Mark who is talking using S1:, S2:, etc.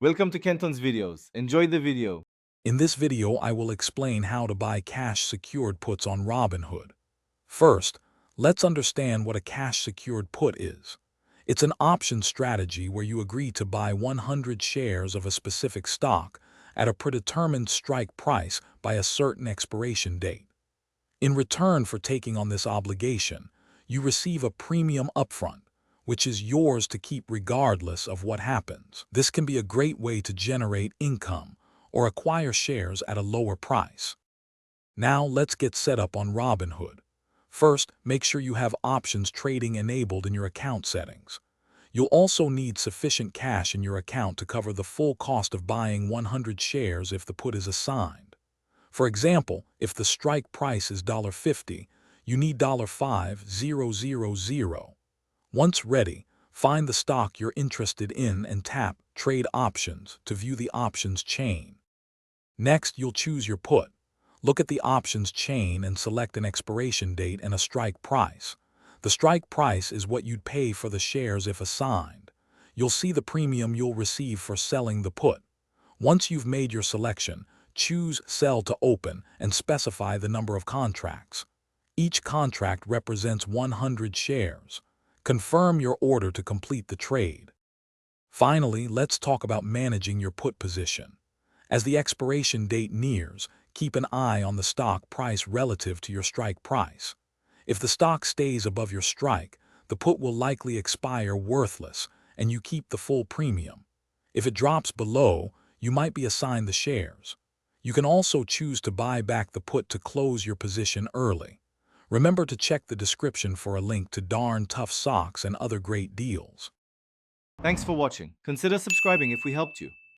S1: Welcome to Kenton's videos. Enjoy the video.
S2: In this video, I will explain how to buy cash-secured puts on Robinhood. First, let's understand what a cash-secured put is. It's an option strategy where you agree to buy 100 shares of a specific stock at a predetermined strike price by a certain expiration date. In return for taking on this obligation, you receive a premium upfront, which is yours to keep regardless of what happens. This can be a great way to generate income or acquire shares at a lower price. Now let's get set up on Robinhood. First, make sure you have options trading enabled in your account settings. You'll also need sufficient cash in your account to cover the full cost of buying 100 shares if the put is assigned. For example, if the strike price is $50, you need $5000. Once ready, find the stock you're interested in and tap Trade Options to view the options chain. Next, you'll choose your put. Look at the options chain and select an expiration date and a strike price. The strike price is what you'd pay for the shares if assigned. You'll see the premium you'll receive for selling the put. Once you've made your selection, choose Sell to open and specify the number of contracts. Each contract represents 100 shares. Confirm your order to complete the trade. Finally, let's talk about managing your put position. As the expiration date nears, keep an eye on the stock price relative to your strike price. If the stock stays above your strike, the put will likely expire worthless and you keep the full premium. If it drops below, you might be assigned the shares. You can also choose to buy back the put to close your position early. Remember to check the description for a link to Darn Tough Socks and other great deals.
S1: Thanks for watching. Consider subscribing if we helped you.